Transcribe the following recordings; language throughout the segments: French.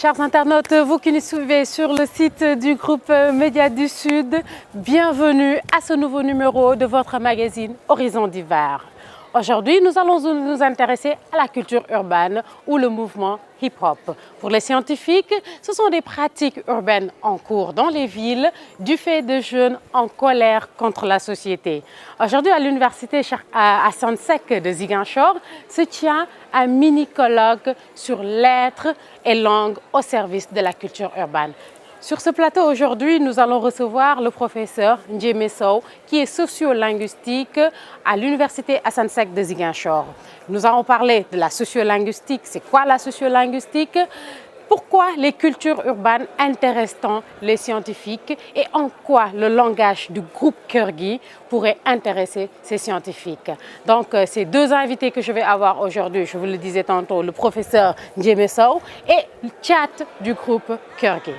Chers internautes, vous qui nous suivez sur le site du groupe Médias du Sud, bienvenue à ce nouveau numéro de votre magazine Horizon d'hiver. Aujourd'hui, nous allons nous intéresser à la culture urbaine ou le mouvement hip-hop. Pour les scientifiques, ce sont des pratiques urbaines en cours dans les villes du fait de jeunes en colère contre la société. Aujourd'hui, à l'université Assane Seck de Ziguinchor se tient un mini-colloque sur l'être et langue au service de la culture urbaine. Sur ce plateau aujourd'hui, nous allons recevoir le professeur Ndiémé Sow, qui est sociolinguistique à l'université Assane Seck de Ziguinchor. Nous allons parler de la sociolinguistique. C'est quoi la sociolinguistique? Pourquoi les cultures urbaines intéressent les scientifiques et en quoi le langage du groupe Kër-Gui pourrait intéresser ces scientifiques. Donc, ces deux invités que je vais avoir aujourd'hui, je vous le disais tantôt, le professeur Ndiémé Sow et Tchad du groupe Kër-Gui.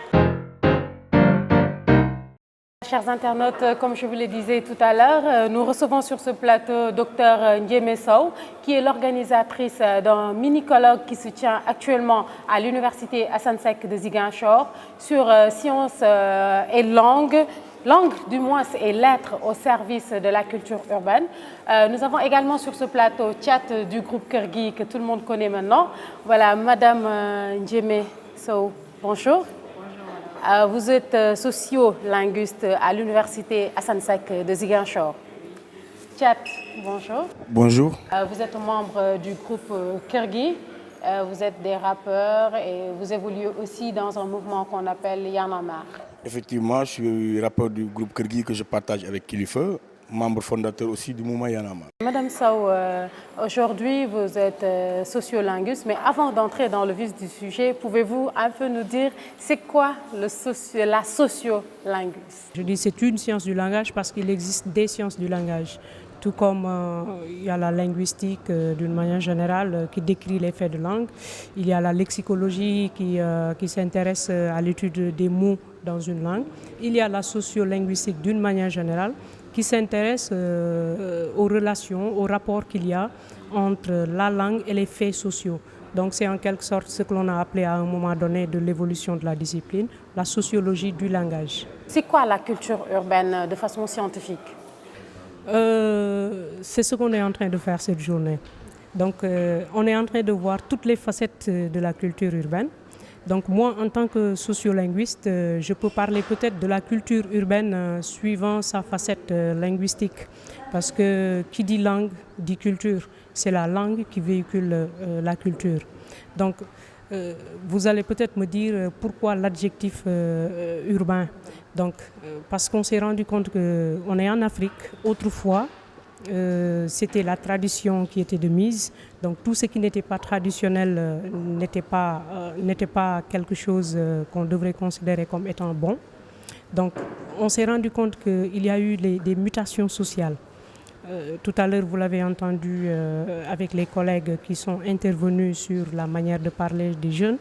Chers internautes, comme je vous le disais tout à l'heure, nous recevons sur ce plateau Dr Ndiémé Sow, qui est l'organisatrice d'un mini-colloque qui se tient actuellement à l'université Assane Seck de Ziguinchor sur sciences et langue du moins et lettres au service de la culture urbaine. Nous avons également sur ce plateau Tchad du groupe Kër-Gui que tout le monde connaît maintenant. Voilà, Madame Ndiémé Sow, bonjour. Vous êtes sociolinguiste à l'université Assane Seck de Ziguinchor. Tchad, bonjour. Bonjour. Vous êtes membre du groupe Kër-Gui. Vous êtes des rappeurs et vous évoluez aussi dans un mouvement qu'on appelle Y'en a marre. Effectivement, je suis rappeur du groupe Kër-Gui que je partage avec Kilifeu, membre fondateur aussi du mouvement Y'en a marre. Madame Sow, aujourd'hui vous êtes sociolinguiste, mais avant d'entrer dans le vif du sujet, pouvez-vous un peu nous dire c'est quoi la sociolinguistique? Je dis c'est une science du langage parce qu'il existe des sciences du langage. Tout comme il y a la linguistique d'une manière générale qui décrit les faits de langue, il y a la lexicologie qui s'intéresse à l'étude des mots dans une langue, il y a la sociolinguistique d'une manière générale qui s'intéresse aux relations, aux rapports qu'il y a entre la langue et les faits sociaux. Donc c'est en quelque sorte ce que l'on a appelé à un moment donné de l'évolution de la discipline, la sociologie du langage. C'est quoi la culture urbaine de façon scientifique? C'est ce qu'on est en train de faire cette journée. Donc on est en train de voir toutes les facettes de la culture urbaine. Donc moi, en tant que sociolinguiste, je peux parler peut-être de la culture urbaine suivant sa facette linguistique. Parce que qui dit langue, dit culture. C'est la langue qui véhicule la culture. Donc vous allez peut-être me dire pourquoi l'adjectif urbain. Donc parce qu'on s'est rendu compte qu'on est en Afrique. Autrefois, c'était la tradition qui était de mise. Donc tout ce qui n'était pas traditionnel n'était pas quelque chose qu'on devrait considérer comme étant bon. Donc on s'est rendu compte qu'il y a eu des mutations sociales. Tout à l'heure, vous l'avez entendu avec les collègues qui sont intervenus sur la manière de parler des jeunes.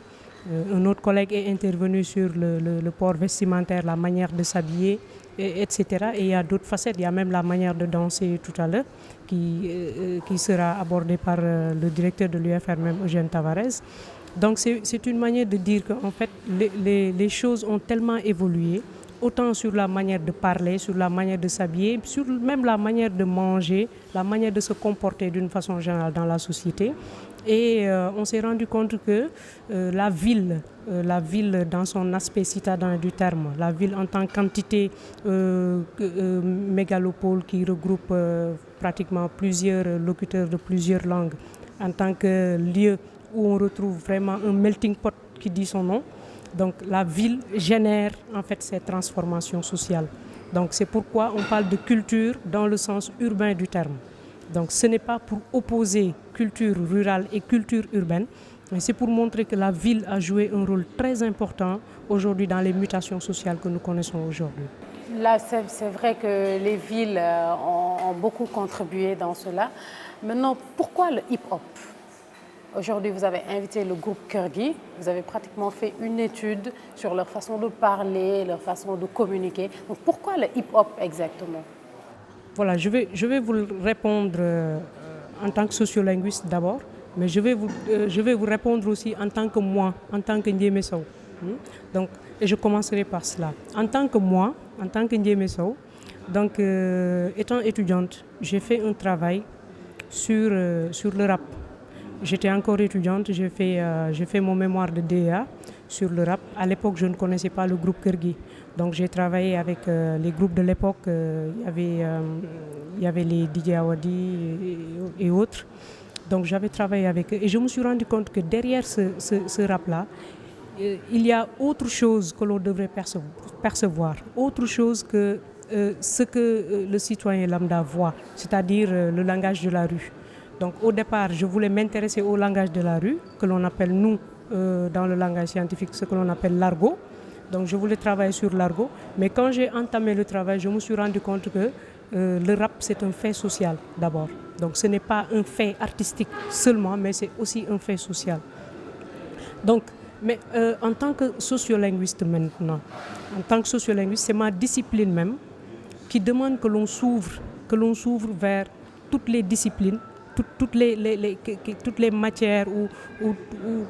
Un autre collègue est intervenu sur le port vestimentaire, la manière de s'habiller, etc. Et il y a d'autres facettes. Il y a même la manière de danser tout à l'heure qui sera abordée par le directeur de l'UFR, même Eugène Tavares. Donc c'est une manière de dire qu'en fait les choses ont tellement évolué, autant sur la manière de parler, sur la manière de s'habiller, sur même la manière de manger, la manière de se comporter d'une façon générale dans la société. Et on s'est rendu compte que la ville dans son aspect citadin du terme, la ville en tant qu'entité mégalopole qui regroupe pratiquement plusieurs locuteurs de plusieurs langues, en tant que lieu où on retrouve vraiment un melting pot qui dit son nom. Donc la ville génère en fait ces transformations sociales. Donc c'est pourquoi on parle de culture dans le sens urbain du terme. Donc ce n'est pas pour opposer culture rurale et culture urbaine, mais c'est pour montrer que la ville a joué un rôle très important aujourd'hui dans les mutations sociales que nous connaissons aujourd'hui. Là, c'est vrai que les villes ont beaucoup contribué dans cela. Maintenant, pourquoi le hip-hop? Aujourd'hui, vous avez invité le groupe Kër-Gui. Vous avez pratiquement fait une étude sur leur façon de parler, leur façon de communiquer. Donc, pourquoi le hip-hop exactement? Voilà, je vais vous répondre en tant que sociolinguiste d'abord. Mais je vais vous répondre aussi en tant que moi, en tant que Ndiémé Sow. Donc, et je commencerai par cela. En tant que moi, en tant que Ndiémé Sow, donc, étant étudiante, j'ai fait un travail sur le rap. J'étais encore étudiante, j'ai fait mon mémoire de DEA sur le rap. À l'époque, je ne connaissais pas le groupe Kër Gui. Donc j'ai travaillé avec les groupes de l'époque. Il y avait les DJ Awadi et autres. Donc j'avais travaillé avec eux et je me suis rendu compte que derrière ce rap-là, il y a autre chose que l'on devrait percevoir, autre chose que ce que le citoyen lambda voit, c'est-à-dire le langage de la rue. Donc au départ, je voulais m'intéresser au langage de la rue, que l'on appelle nous, dans le langage scientifique, ce que l'on appelle l'argot. Donc je voulais travailler sur l'argot, mais quand j'ai entamé le travail, je me suis rendu compte que le rap, c'est un fait social d'abord. Donc ce n'est pas un fait artistique seulement, mais c'est aussi un fait social. Donc, mais en tant que sociolinguiste maintenant, en tant que sociolinguiste, c'est ma discipline même qui demande que l'on s'ouvre vers toutes les disciplines, toutes les matières ou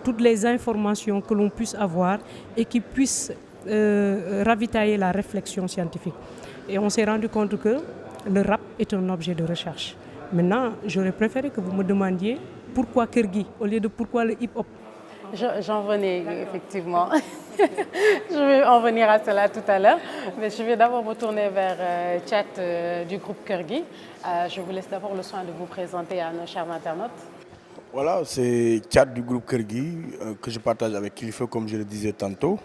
toutes les informations que l'on puisse avoir et qui puissent ravitailler la réflexion scientifique. Et on s'est rendu compte que le rap est un objet de recherche. Maintenant, j'aurais préféré que vous me demandiez pourquoi Kër Gui au lieu de pourquoi le hip-hop. J'en venais effectivement. Je vais en venir à cela tout à l'heure. Mais je vais d'abord me tourner vers Thiat du groupe Kër Gui. Je vous laisse d'abord le soin de vous présenter à nos chers internautes. Voilà, c'est Thiat du groupe Kër Gui que je partage avec Kilifeu, comme je le disais tantôt,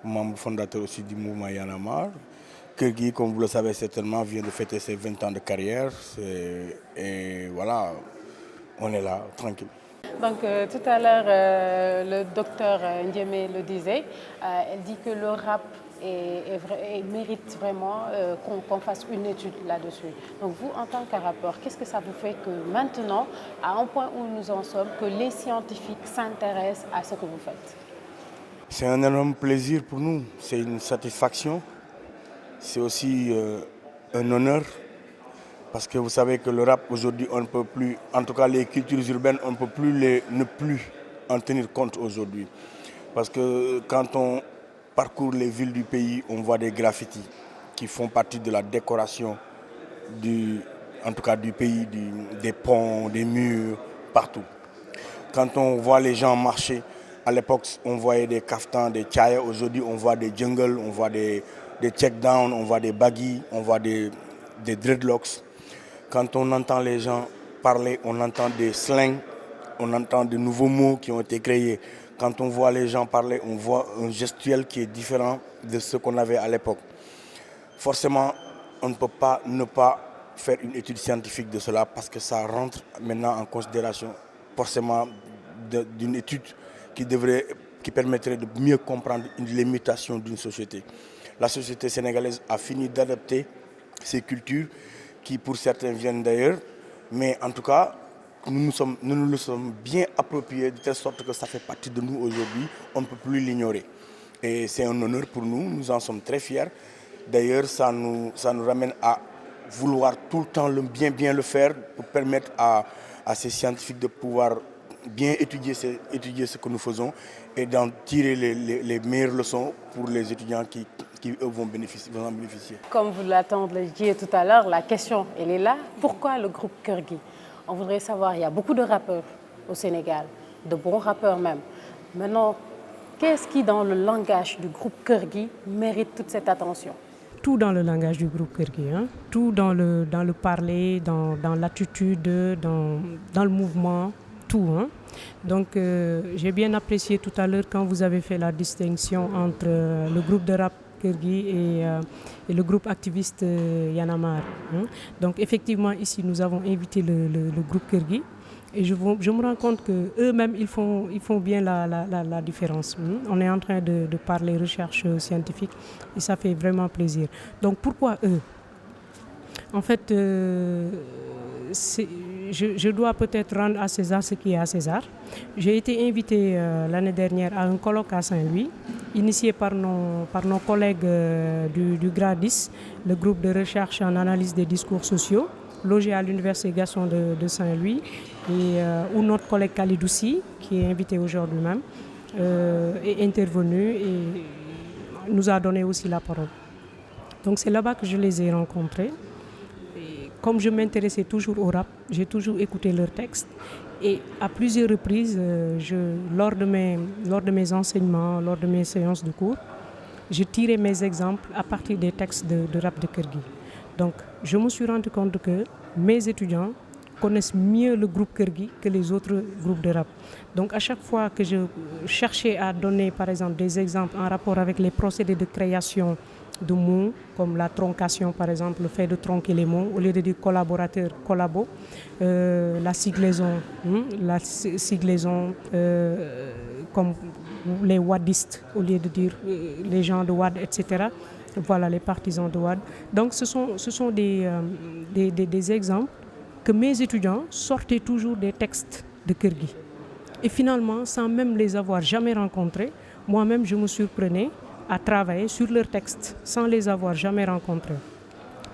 membre fondateur aussi du mouvement Y'en a marre. Kër Gui, comme vous le savez certainement, vient de fêter ses 20 ans de carrière. Et voilà, on est là, tranquille. Donc tout à l'heure, le docteur Ndiémé le disait, elle dit que le rap mérite vraiment qu'on fasse une étude là-dessus. Donc vous, en tant que rappeur, qu'est-ce que ça vous fait que maintenant, à un point où nous en sommes, que les scientifiques s'intéressent à ce que vous faites? C'est un énorme plaisir pour nous, c'est une satisfaction, c'est aussi un honneur. Parce que vous savez que le rap aujourd'hui, on ne peut plus, en tout cas les cultures urbaines, on ne peut plus ne plus en tenir compte aujourd'hui. Parce que quand on parcourt les villes du pays, on voit des graffitis qui font partie de la décoration en tout cas du pays, des ponts, des murs, partout. Quand on voit les gens marcher, à l'époque on voyait des kaftans, des tchaya, aujourd'hui on voit des jungles, on voit des check-downs, on voit des baggy, on voit des dreadlocks. Quand on entend les gens parler, on entend des slangs, on entend de nouveaux mots qui ont été créés. Quand on voit les gens parler, on voit un gestuel qui est différent de ce qu'on avait à l'époque. Forcément, on ne peut pas ne pas faire une étude scientifique de cela parce que ça rentre maintenant en considération forcément d'une étude qui permettrait de mieux comprendre les mutations d'une société. La société sénégalaise a fini d'adapter ces cultures qui pour certains viennent d'ailleurs, mais en tout cas, nous nous le sommes bien appropriés de telle sorte que ça fait partie de nous aujourd'hui, on ne peut plus l'ignorer. Et c'est un honneur pour nous, nous en sommes très fiers. D'ailleurs, ça nous ramène à vouloir tout le temps bien le faire pour permettre à ces scientifiques de pouvoir bien étudier ce que nous faisons et d'en tirer les meilleures leçons pour les étudiants qui eux vont en bénéficier. Comme vous l'attendiez tout à l'heure, la question, elle est là. Pourquoi le groupe Kër Gui? On voudrait savoir, il y a beaucoup de rappeurs au Sénégal, de bons rappeurs même. Maintenant, qu'est-ce qui, dans le langage du groupe Kër Gui, mérite toute cette attention? Tout dans le langage du groupe Kër Gui, hein? Tout dans le parler, dans l'attitude, dans le mouvement, tout. Hein? Donc j'ai bien apprécié tout à l'heure quand vous avez fait la distinction entre le groupe de rap Kër Gui et le groupe activiste Y'en a marre. Hein? Donc effectivement ici nous avons invité le groupe Kër Gui et je me rends compte qu'eux-mêmes ils font bien la différence. On est en train de parler recherche scientifique et ça fait vraiment plaisir. Donc pourquoi eux? En fait, je dois peut-être rendre à César ce qui est à César. J'ai été invitée l'année dernière à un colloque à Saint-Louis, initié par nos collègues du GRADIS, le groupe de recherche en analyse des discours sociaux, logé à l'Université Gaston de Saint-Louis, et où notre collègue Kalidoussi, qui est invité aujourd'hui même, est intervenu et nous a donné aussi la parole. Donc c'est là-bas que je les ai rencontrés. Et comme je m'intéressais toujours au rap, j'ai toujours écouté leurs textes. Et à plusieurs reprises, lors de mes enseignements, lors de mes séances de cours, je tirais mes exemples à partir des textes de rap de Kër Gui. Donc je me suis rendu compte que mes étudiants connaissent mieux le groupe Kër Gui que les autres groupes de rap. Donc à chaque fois que je cherchais à donner par exemple des exemples en rapport avec les procédés de création de mots, comme la troncation par exemple, le fait de tronquer les mots, au lieu de dire collaborateur, collabo, la siglaison comme les wadistes, au lieu de dire les gens de Wad, etc. Voilà, les partisans de Wad. Donc ce sont des exemples que mes étudiants sortaient toujours des textes de Kër Gui. Et finalement, sans même les avoir jamais rencontrés, moi-même je me surprenais à travailler sur leurs textes sans les avoir jamais rencontrés.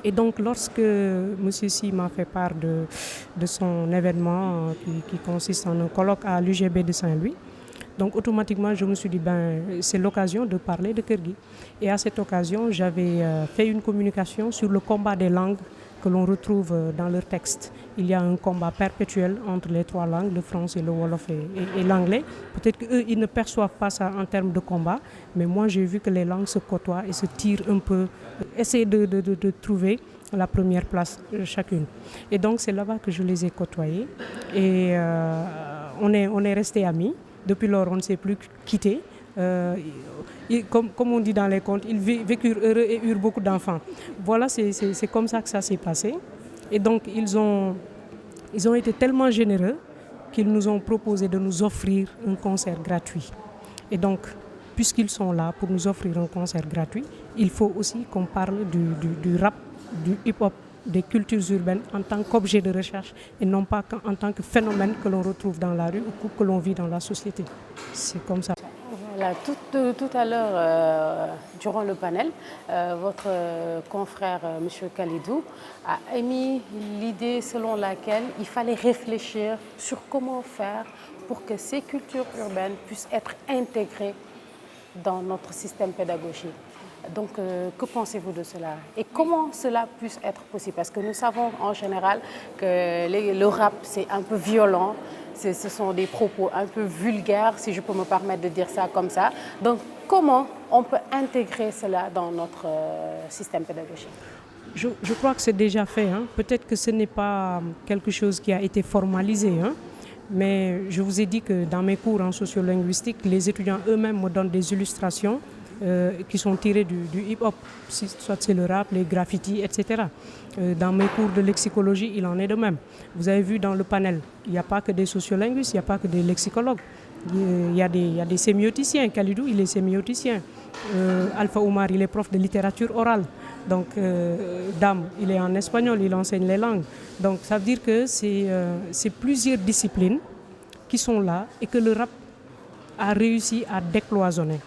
Et donc lorsque M. Si m'a fait part de son événement qui consiste en un colloque à l'UGB de Saint-Louis, donc automatiquement je me suis dit c'est l'occasion de parler de Kër Gui. Et à cette occasion, j'avais fait une communication sur le combat des langues que l'on retrouve dans leurs textes. Il y a un combat perpétuel entre les trois langues, le français, le wolof et l'anglais. Peut-être qu'eux, ils ne perçoivent pas ça en termes de combat, mais moi j'ai vu que les langues se côtoient et se tirent un peu, essaient de trouver la première place chacune. Et donc c'est là-bas que je les ai côtoyés et on est restés amis. Depuis lors, on ne s'est plus quittés. Comme on dit dans les contes, ils vécurent heureux et eurent beaucoup d'enfants. Voilà, c'est comme ça que ça s'est passé. Et donc, ils ont été tellement généreux qu'ils nous ont proposé de nous offrir un concert gratuit. Et donc, puisqu'ils sont là pour nous offrir un concert gratuit, il faut aussi qu'on parle du rap, du hip-hop, des cultures urbaines en tant qu'objet de recherche et non pas en tant que phénomène que l'on retrouve dans la rue ou que l'on vit dans la société. C'est comme ça. Voilà, tout à l'heure, durant le panel, votre confrère, M. Kalidou, a émis l'idée selon laquelle il fallait réfléchir sur comment faire pour que ces cultures urbaines puissent être intégrées dans notre système pédagogique. Donc, que pensez-vous de cela? Et comment cela puisse être possible? Parce que nous savons en général que le rap, c'est un peu violent. Ce sont des propos un peu vulgaires, si je peux me permettre de dire ça comme ça. Donc, comment on peut intégrer cela dans notre système pédagogique? Je crois que c'est déjà fait. Peut-être que ce n'est pas quelque chose qui a été formalisé. Mais je vous ai dit que dans mes cours en sociolinguistique, les étudiants eux-mêmes me donnent des illustrations qui sont tirées du hip-hop, soit c'est le rap, les graffitis, etc. Dans mes cours de lexicologie, il en est de même. Vous avez vu dans le panel, il n'y a pas que des sociolinguistes, il n'y a pas que des lexicologues. Il y a des sémioticiens. Kalidou, il est sémioticien. Alpha Oumar, il est prof de littérature orale. Donc, Dame, il est en espagnol, il enseigne les langues. Donc, ça veut dire que c'est plusieurs disciplines qui sont là et que le rap a réussi à décloisonner.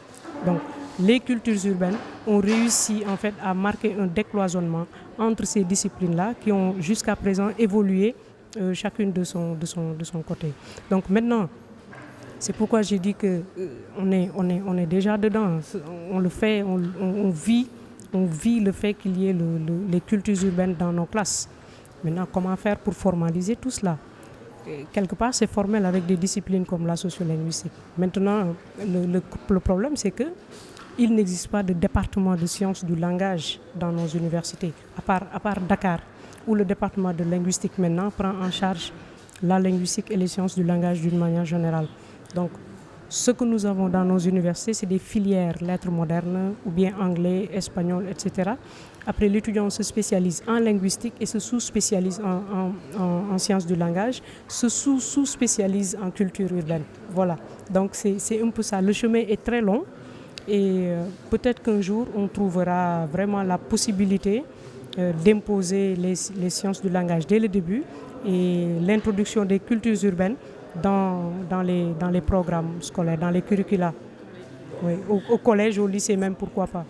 Donc, les cultures urbaines ont réussi en fait à marquer un décloisonnement entre ces disciplines-là qui ont jusqu'à présent évolué chacune de son côté. Donc maintenant, c'est pourquoi j'ai dit qu'on est déjà dedans. On le fait, on vit le fait qu'il y ait les cultures urbaines dans nos classes. Maintenant, comment faire pour formaliser tout cela? Quelque part, c'est formel avec des disciplines comme la sociolinguistique. Maintenant, le problème, c'est qu'il n'existe pas de département de sciences du langage dans nos universités, à part Dakar, où le département de linguistique maintenant prend en charge la linguistique et les sciences du langage d'une manière générale. Donc, ce que nous avons dans nos universités, c'est des filières lettres modernes, ou bien anglais, espagnol, etc. Après, l'étudiant se spécialise en linguistique et se sous-spécialise en sciences du langage, se sous-spécialise en culture urbaine. Voilà, donc c'est un peu ça. Le chemin est très long et peut-être qu'un jour, on trouvera vraiment la possibilité d'imposer les sciences du langage dès le début et l'introduction des cultures urbaines dans les programmes scolaires, dans les curricula. Oui, au collège, au lycée même, pourquoi pas.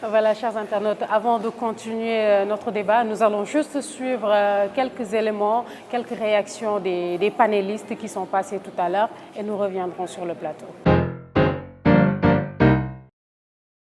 Voilà, chers internautes, avant de continuer notre débat, nous allons juste suivre quelques éléments, quelques réactions des panélistes qui sont passés tout à l'heure et nous reviendrons sur le plateau.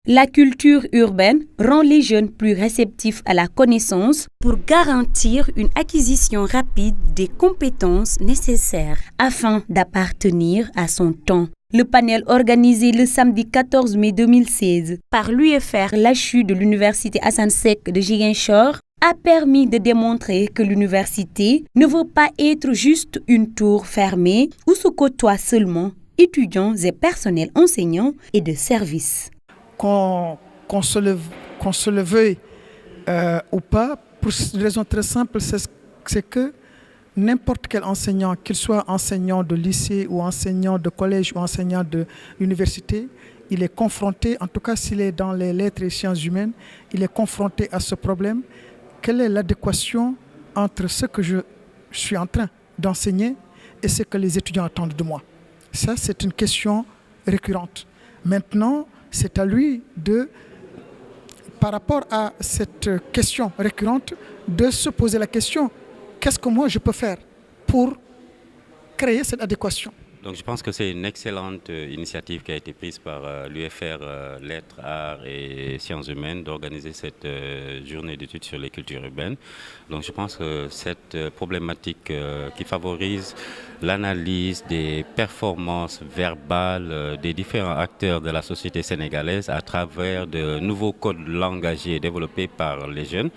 La culture urbaine rend les jeunes plus réceptifs à la connaissance pour garantir une acquisition rapide des compétences nécessaires afin d'appartenir à son temps. Le panel organisé le samedi 14 mai 2016 par l'UFR l'HU de l'Université Assane Seck de Ziguinchor a permis de démontrer que l'université ne veut pas être juste une tour fermée où se côtoient seulement étudiants et personnels enseignants et de service. Qu'on se le veuille ou pas, pour une raison très simple, c'est que n'importe quel enseignant, qu'il soit enseignant de lycée ou enseignant de collège ou enseignant de l'université, il est confronté, en tout cas s'il est dans les lettres et sciences humaines, il est confronté à ce problème. Quelle est l'adéquation entre ce que je suis en train d'enseigner et ce que les étudiants attendent de moi? Ça, c'est une question récurrente. Maintenant, c'est à lui par rapport à cette question récurrente, de se poser la question, qu'est-ce que moi je peux faire pour créer cette adéquation? Donc je pense que c'est une excellente initiative qui a été prise par l'UFR Lettres, Arts et Sciences Humaines d'organiser cette journée d'études sur les cultures urbaines. Donc je pense que cette problématique qui favorise l'analyse des performances verbales des différents acteurs de la société sénégalaise à travers de nouveaux codes langagiers développés par les jeunes,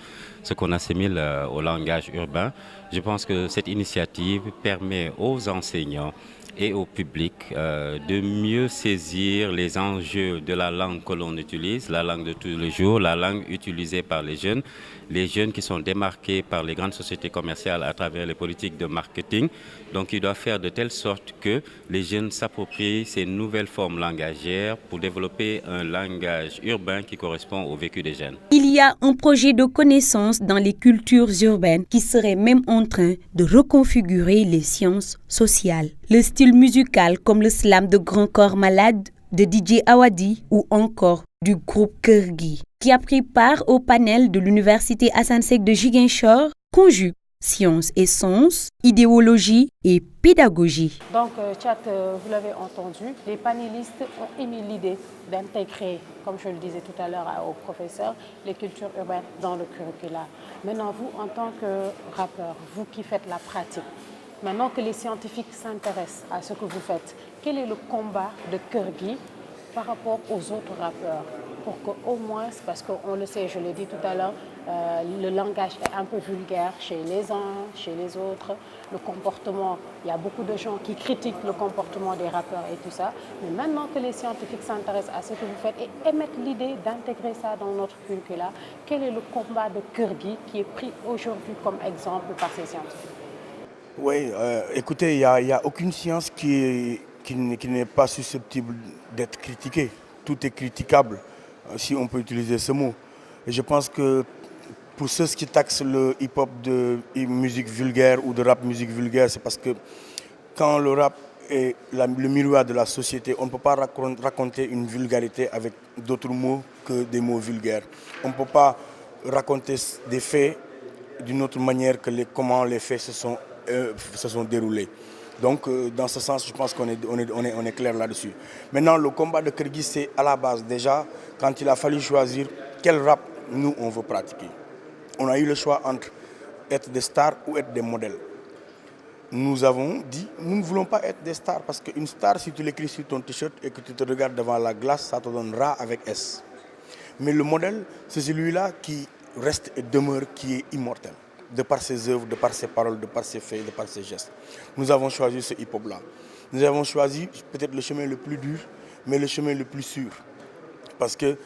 ce qu'on assimile au langage urbain. Je pense que cette initiative permet aux enseignants et au public de mieux saisir les enjeux de la langue que l'on utilise, la langue de tous les jours, la langue utilisée par les jeunes qui sont démarqués par les grandes sociétés commerciales à travers les politiques de marketing. Donc il doit faire de telle sorte que les jeunes s'approprient ces nouvelles formes langagières pour développer un langage urbain qui correspond au vécu des jeunes. Il y a un projet de connaissance dans les cultures urbaines qui serait même en train de reconfigurer les sciences sociales. Le style musical comme le slam de Grand Corps Malade, de DJ Awadi ou encore du groupe Kergui, qui a pris part au panel de l'Université Assane Seck de Ziguinchor, conjugue science et sens, idéologie et pédagogie. Donc, Tchad, vous l'avez entendu, les panélistes ont émis l'idée d'intégrer, comme je le disais tout à l'heure au professeur, les cultures urbaines dans le curricula. Maintenant, vous, en tant que rappeur, vous qui faites la pratique, maintenant que les scientifiques s'intéressent à ce que vous faites, quel est le combat de Kergui par rapport aux autres rappeurs? Pour qu'au moins, parce qu'on le sait, je l'ai dit tout à l'heure, le langage est un peu vulgaire chez les uns, chez les autres. Le comportement, il y a beaucoup de gens qui critiquent le comportement des rappeurs et tout ça. Mais maintenant que les scientifiques s'intéressent à ce que vous faites et émettent l'idée d'intégrer ça dans notre curricula, quel est le combat de Kergui qui est pris aujourd'hui comme exemple par ces scientifiques? Oui, écoutez, il n'y a aucune science qui n'est pas susceptible d'être critiquée. Tout est critiquable, si on peut utiliser ce mot. Et je pense que pour ceux qui taxent le hip-hop de musique vulgaire ou de rap musique vulgaire, c'est parce que quand le rap est le miroir de la société, on ne peut pas raconter une vulgarité avec d'autres mots que des mots vulgaires. On ne peut pas raconter des faits d'une autre manière que comment les faits se sont déroulés. Donc, dans ce sens, je pense qu'on est clair là-dessus. Maintenant, le combat de Kergui, c'est à la base, déjà, quand il a fallu choisir quel rap nous, on veut pratiquer. On a eu le choix entre être des stars ou être des modèles. Nous avons dit, nous ne voulons pas être des stars, parce qu'une star, si tu l'écris sur ton t-shirt et que tu te regardes devant la glace, ça te donne Ra avec S. Mais le modèle, c'est celui-là qui reste et demeure, qui est immortel, de par ses œuvres, de par ses paroles, de par ses faits, de par ses gestes. Nous avons choisi ce hip-hop-là. Nous avons choisi peut-être le chemin le plus dur, mais le chemin le plus sûr. Parce que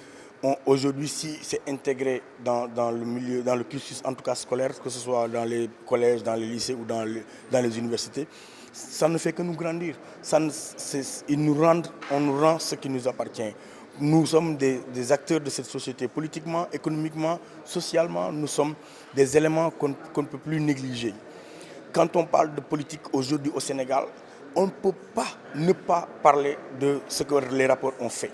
aujourd'hui, si c'est intégré dans le milieu, dans le cursus, en tout cas scolaire, que ce soit dans les collèges, dans les lycées ou dans les universités, ça ne fait que nous grandir. On nous rend ce qui nous appartient. Nous sommes des acteurs de cette société, politiquement, économiquement, socialement. Nous sommes des éléments qu'on ne peut plus négliger. Quand on parle de politique aujourd'hui au Sénégal, on ne peut pas ne pas parler de ce que les rapports ont fait.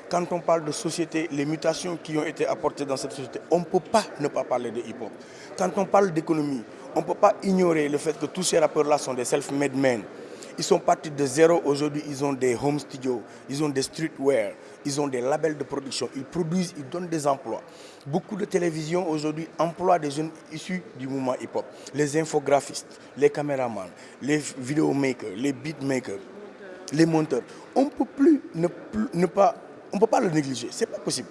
Quand on parle de société, les mutations qui ont été apportées dans cette société, on ne peut pas ne pas parler de hip-hop. Quand on parle d'économie, on ne peut pas ignorer le fait que tous ces rappeurs-là sont des self-made men. Ils sont partis de zéro. Aujourd'hui, ils ont des home studios, ils ont des streetwear, ils ont des labels de production. Ils produisent, ils donnent des emplois. Beaucoup de télévisions aujourd'hui emploient des jeunes issus du mouvement hip-hop. Les infographistes, les caméramans, les vidéomakers, les beatmakers, les monteurs. On ne peut plus on peut pas le négliger. C'est pas possible.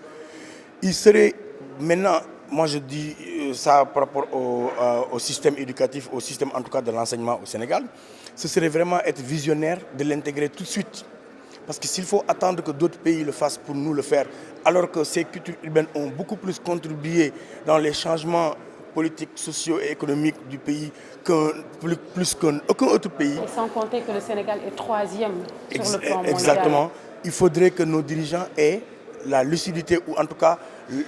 Il serait maintenant, moi je dis ça par rapport au système éducatif, au système en tout cas de l'enseignement au Sénégal, ce serait vraiment être visionnaire de l'intégrer tout de suite. Parce que s'il faut attendre que d'autres pays le fassent pour nous le faire, alors que ces cultures urbaines ont beaucoup plus contribué dans les changements politiques, sociaux et économiques du pays plus qu'aucun autre pays. Et sans compter que le Sénégal est 3e sur le plan mondial. Exactement. Il faudrait que nos dirigeants aient la lucidité ou en tout cas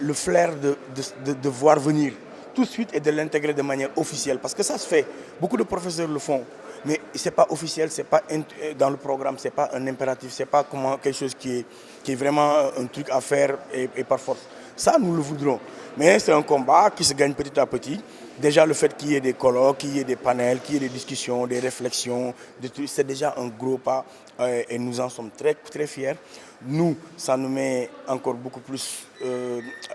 le flair de voir venir tout de suite et de l'intégrer de manière officielle. Parce que ça se fait. Beaucoup de professeurs le font. Mais ce n'est pas officiel, ce n'est pas dans le programme, ce n'est pas un impératif, ce n'est pas quelque chose qui est vraiment un truc à faire et par force. Ça, nous le voudrons. Mais c'est un combat qui se gagne petit à petit. Déjà, le fait qu'il y ait des colloques, qu'il y ait des panels, qu'il y ait des discussions, des réflexions, c'est déjà un gros pas et nous en sommes très, très fiers. Nous, ça nous met encore beaucoup plus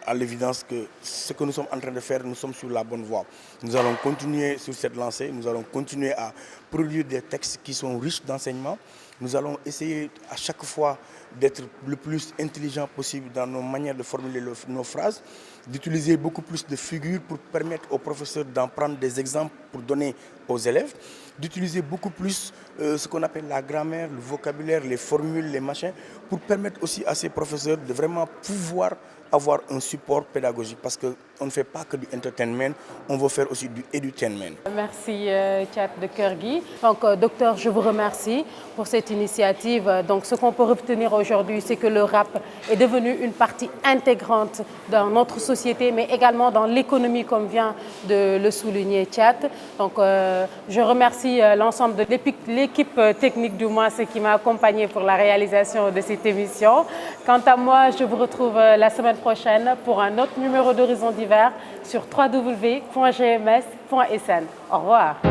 à l'évidence que ce que nous sommes en train de faire, nous sommes sur la bonne voie. Nous allons continuer sur cette lancée, nous allons continuer à produire des textes qui sont riches d'enseignements. Nous allons essayer à chaque fois d'être le plus intelligent possible dans nos manières de formuler nos phrases, d'utiliser beaucoup plus de figures pour permettre aux professeurs d'en prendre des exemples pour donner aux élèves, d'utiliser beaucoup plus ce qu'on appelle la grammaire, le vocabulaire, les formules, les machins, pour permettre aussi à ces professeurs de vraiment pouvoir avoir un support pédagogique parce qu'on ne fait pas que du entertainment, on veut faire aussi du edutainment. Merci Thiat de Keur Gui. Donc docteur, je vous remercie pour cette initiative. Donc ce qu'on peut retenir aujourd'hui, c'est que le rap est devenu une partie intégrante dans notre société, mais également dans l'économie, comme vient de le souligner Thiat. Donc je remercie l'ensemble de l'équipe technique du moins, qui m'a accompagné pour la réalisation de cette émission. Quant à moi, je vous retrouve la semaine prochaine pour un autre numéro d'Horizon d'Hiver sur www.gms.sn. Au revoir.